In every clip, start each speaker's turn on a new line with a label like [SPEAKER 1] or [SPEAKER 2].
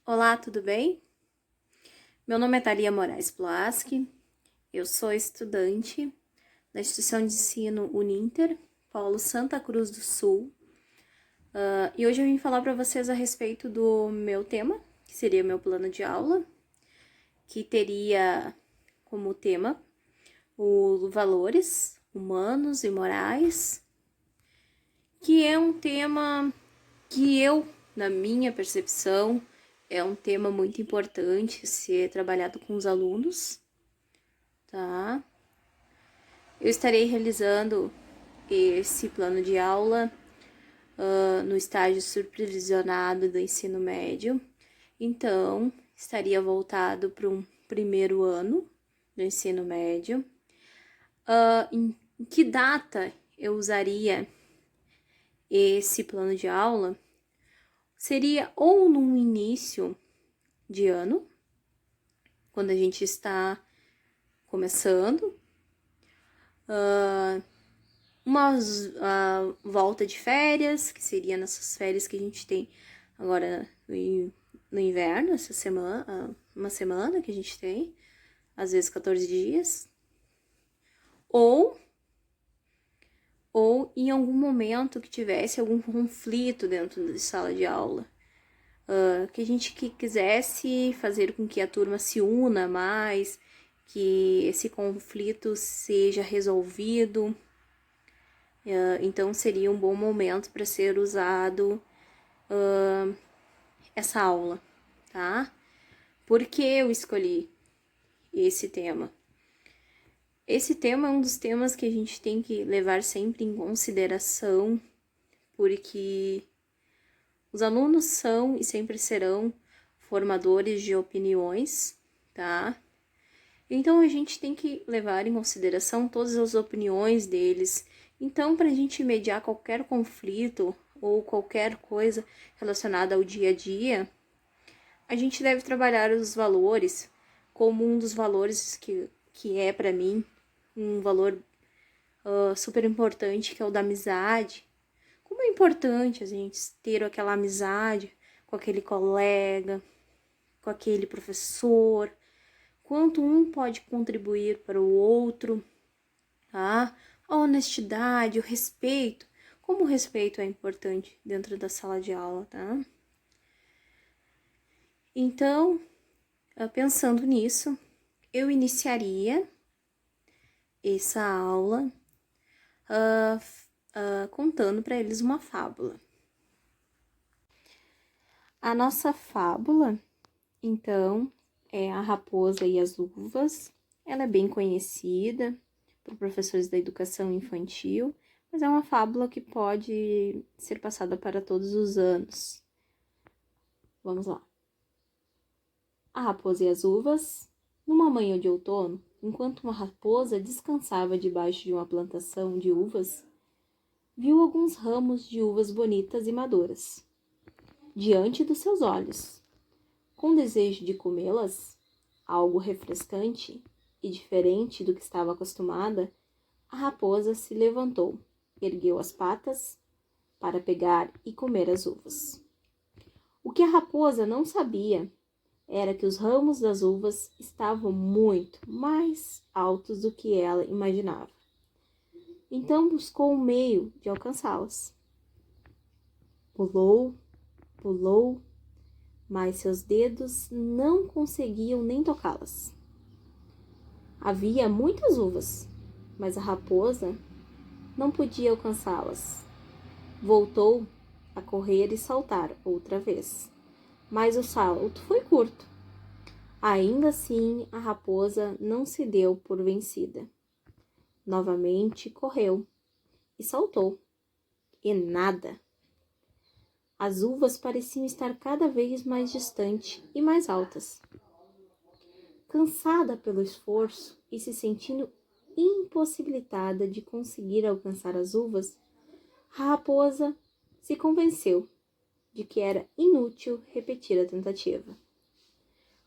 [SPEAKER 1] Olá, tudo bem? Meu nome é Thalia Moraes Pulaski, eu sou estudante da instituição de ensino Uninter, Polo Santa Cruz do Sul, e hoje eu vim falar para vocês a respeito do meu tema, que seria o meu plano de aula, que teria como tema os valores humanos e morais, que é um tema que na minha percepção, é um tema muito importante ser trabalhado com os alunos, tá? Eu estarei realizando esse plano de aula no estágio supervisionado do ensino médio, então estaria voltado para um primeiro ano do ensino médio. Em que data eu usaria esse plano de aula? Seria ou no início de ano, quando a gente está começando, uma volta de férias, que seria nessas férias que a gente tem agora no inverno, essa semana, uma semana que a gente tem, às vezes 14 dias, ou em algum momento que tivesse algum conflito dentro da sala de aula, que a gente quisesse fazer com que a turma se una mais, que esse conflito seja resolvido. Então seria um bom momento para ser usado essa aula, tá? Por que eu escolhi esse tema? Esse tema é um dos temas que a gente tem que levar sempre em consideração, porque os alunos são e sempre serão formadores de opiniões, tá? Então a gente tem que levar em consideração todas as opiniões deles. Então, para a gente mediar qualquer conflito ou qualquer coisa relacionada ao dia a dia, a gente deve trabalhar os valores como um dos valores que é para mim um valor super importante, que é o da amizade. Como é importante a gente ter aquela amizade com aquele colega, com aquele professor, quanto um pode contribuir para o outro, tá? A honestidade, o respeito, como o respeito é importante dentro da sala de aula, tá? Então, pensando nisso, eu iniciaria essa aula contando para eles uma fábula. A nossa fábula, então, é A Raposa e as Uvas. Ela é bem conhecida por professores da educação infantil, mas é uma fábula que pode ser passada para todos os anos. Vamos lá. A Raposa e as Uvas. Numa manhã de outono, enquanto uma raposa descansava debaixo de uma plantação de uvas, viu alguns ramos de uvas bonitas e maduras diante dos seus olhos. Com desejo de comê-las, algo refrescante e diferente do que estava acostumada, a raposa se levantou, ergueu as patas para pegar e comer as uvas. O que a raposa não sabia era que os ramos das uvas estavam muito mais altos do que ela imaginava. Então buscou um meio de alcançá-las. Pulou, pulou, mas seus dedos não conseguiam nem tocá-las. Havia muitas uvas, mas a raposa não podia alcançá-las. Voltou a correr e saltar outra vez, mas o salto foi curto. Ainda assim, a raposa não se deu por vencida. Novamente correu e saltou, e nada. As uvas pareciam estar cada vez mais distantes e mais altas. Cansada pelo esforço e se sentindo impossibilitada de conseguir alcançar as uvas, a raposa se convenceu de que era inútil repetir a tentativa.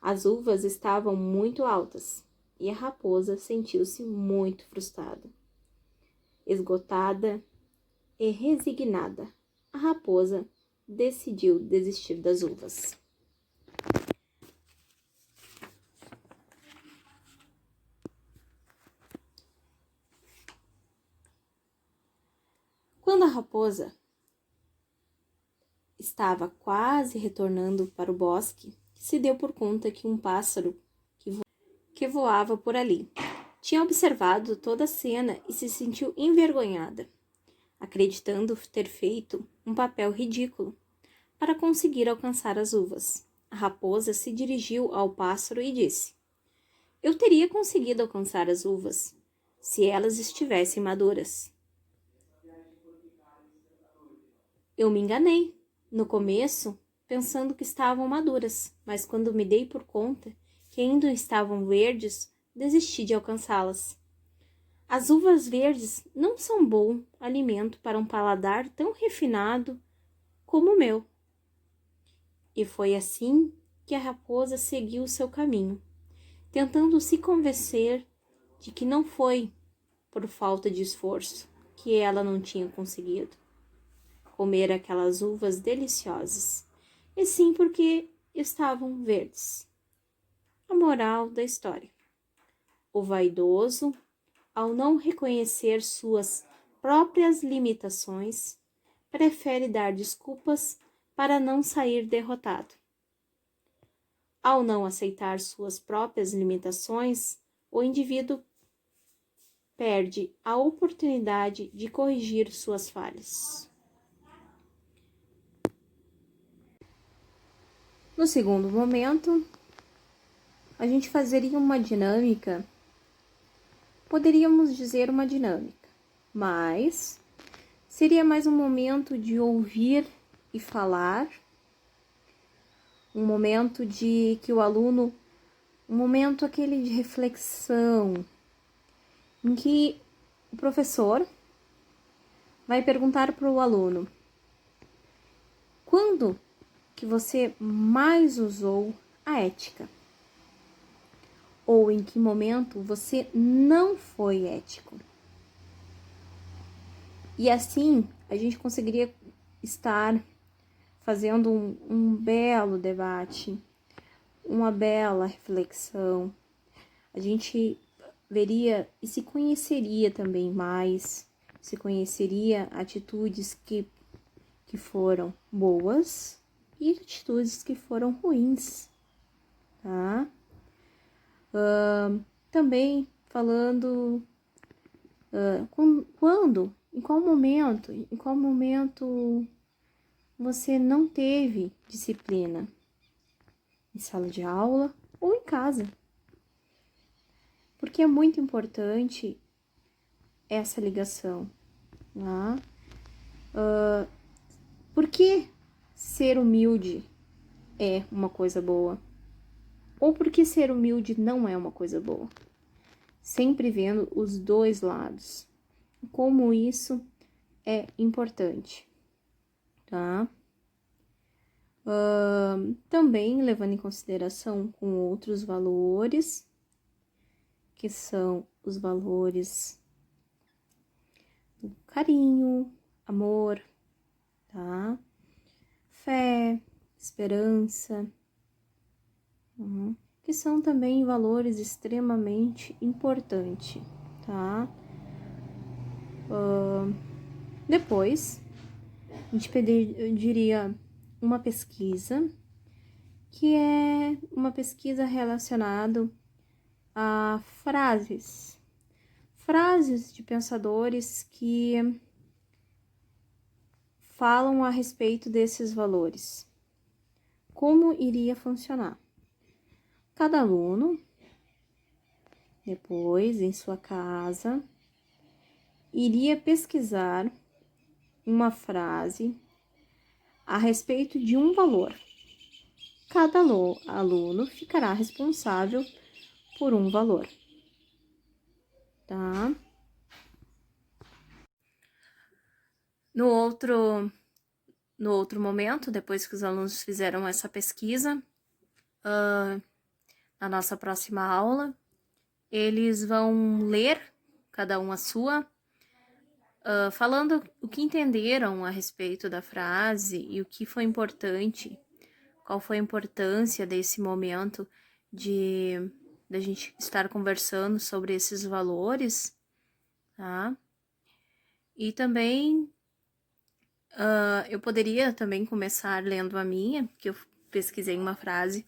[SPEAKER 1] As uvas estavam muito altas e a raposa sentiu-se muito frustrada. Esgotada e resignada, a raposa decidiu desistir das uvas. Quando a raposa estava quase retornando para o bosque, se deu por conta que um pássaro que voava por ali tinha observado toda a cena e se sentiu envergonhada, acreditando ter feito um papel ridículo para conseguir alcançar as uvas. A raposa se dirigiu ao pássaro e disse: Eu teria conseguido alcançar as uvas se elas estivessem maduras. Eu me enganei no começo, pensando que estavam maduras, mas quando me dei por conta que ainda estavam verdes, desisti de alcançá-las. As uvas verdes não são bom alimento para um paladar tão refinado como o meu. E foi assim que a raposa seguiu seu caminho, tentando se convencer de que não foi por falta de esforço que ela não tinha conseguido comer aquelas uvas deliciosas, e sim porque estavam verdes. A moral da história: o vaidoso, ao não reconhecer suas próprias limitações, prefere dar desculpas para não sair derrotado. Ao não aceitar suas próprias limitações, o indivíduo perde a oportunidade de corrigir suas falhas. No segundo momento, a gente fazeria uma dinâmica, poderíamos dizer uma dinâmica, mas seria mais um momento de ouvir e falar, um momento de que o aluno, um momento aquele de reflexão, em que o professor vai perguntar para o aluno: quando que você mais usou a ética? Ou em que momento você não foi ético? E assim a gente conseguiria estar fazendo um belo debate, uma bela reflexão. A gente veria e se conheceria também mais, se conheceria atitudes que foram boas e atitudes que foram ruins, tá? Também falando quando, em qual momento você não teve disciplina, em sala de aula ou em casa, porque é muito importante essa ligação, tá? Por que ser humilde é uma coisa boa? Ou por que ser humilde não é uma coisa boa? Sempre vendo os dois lados, como isso é importante, tá? Também levando em consideração com outros valores, que são os valores do carinho, amor, tá? Fé, esperança, que são também valores extremamente importantes, tá? Depois, a gente pediria uma pesquisa, que é uma pesquisa relacionada a frases de pensadores que falam a respeito desses valores. Como iria funcionar? Cada aluno, depois, em sua casa, iria pesquisar uma frase a respeito de um valor. Cada aluno ficará responsável por um valor, tá? No outro momento, depois que os alunos fizeram essa pesquisa, na nossa próxima aula, eles vão ler, cada um a sua, falando o que entenderam a respeito da frase e o que foi importante, qual foi a importância desse momento de a gente estar conversando sobre esses valores, tá? E também Eu poderia também começar lendo a minha, que eu pesquisei uma frase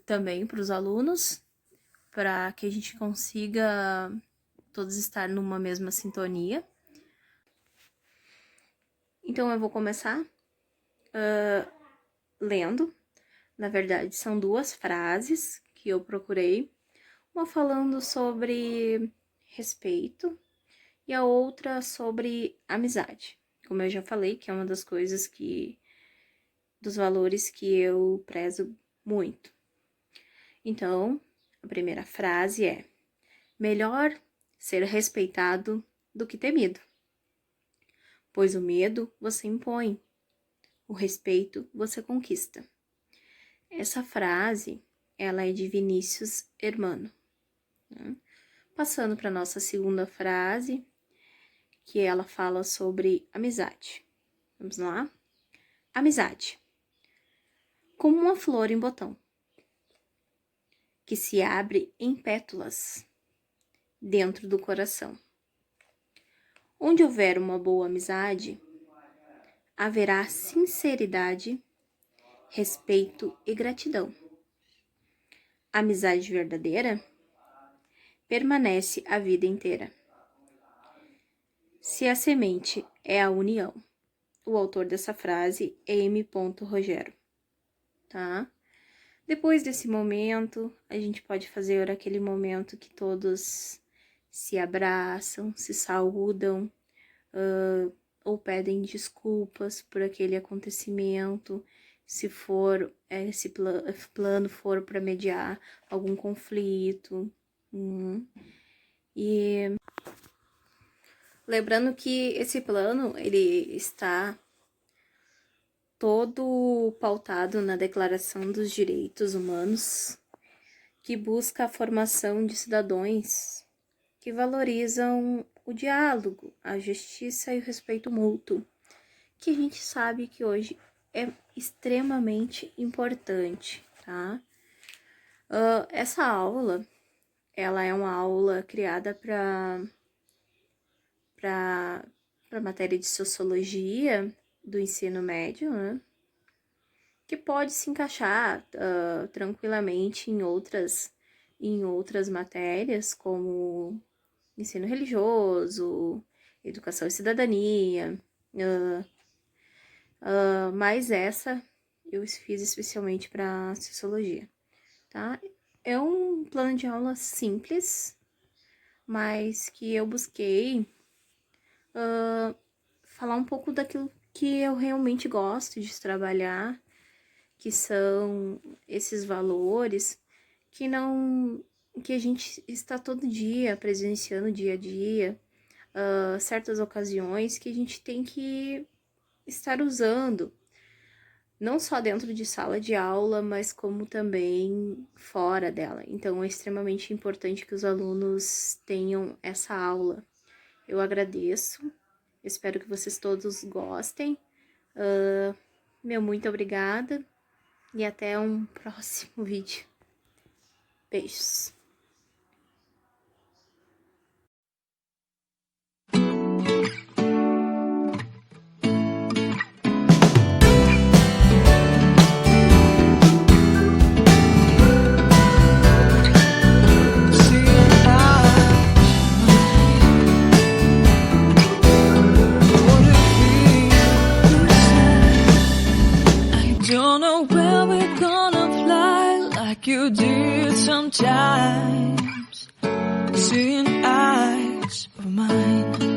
[SPEAKER 1] também para os alunos, para que a gente consiga todos estar numa mesma sintonia. Então, eu vou começar lendo. Na verdade, são 2 frases que eu procurei. Uma falando sobre respeito e a outra sobre amizade. Como eu já falei, que é uma das coisas dos valores que eu prezo muito. Então, a primeira frase é: melhor ser respeitado do que temido, pois o medo você impõe, o respeito você conquista. Essa frase, ela é de Vinícius Hermano. Né? Passando para nossa segunda frase, que ela fala sobre amizade. Vamos lá? Amizade. Como uma flor em botão, que se abre em pétalas dentro do coração. Onde houver uma boa amizade, haverá sinceridade, respeito e gratidão. A amizade verdadeira permanece a vida inteira. Se a semente é a união. O autor dessa frase é M. Rogero, tá? Depois desse momento, a gente pode fazer aquele momento que todos se abraçam, se saúdam, ou pedem desculpas por aquele acontecimento, se for esse plano for para mediar algum conflito. E lembrando que esse plano, ele está todo pautado na Declaração dos Direitos Humanos, que busca a formação de cidadãos que valorizam o diálogo, a justiça e o respeito mútuo, que a gente sabe que hoje é extremamente importante, tá? Essa aula, ela é uma aula criada para matéria de sociologia do ensino médio, né? Que pode se encaixar tranquilamente em outras matérias, como ensino religioso, educação e cidadania, mas essa eu fiz especialmente para sociologia, tá? É um plano de aula simples, mas que eu busquei falar um pouco daquilo que eu realmente gosto de trabalhar, que são esses valores que a gente está todo dia presenciando dia a dia, certas ocasiões que a gente tem que estar usando, não só dentro de sala de aula, mas como também fora dela. Então, é extremamente importante que os alunos tenham essa aula. Eu agradeço, espero que vocês todos gostem. Muito obrigada e até um próximo vídeo. Beijos.
[SPEAKER 2] Don't know where we're gonna fly like you did sometimes, seeing eyes of mine.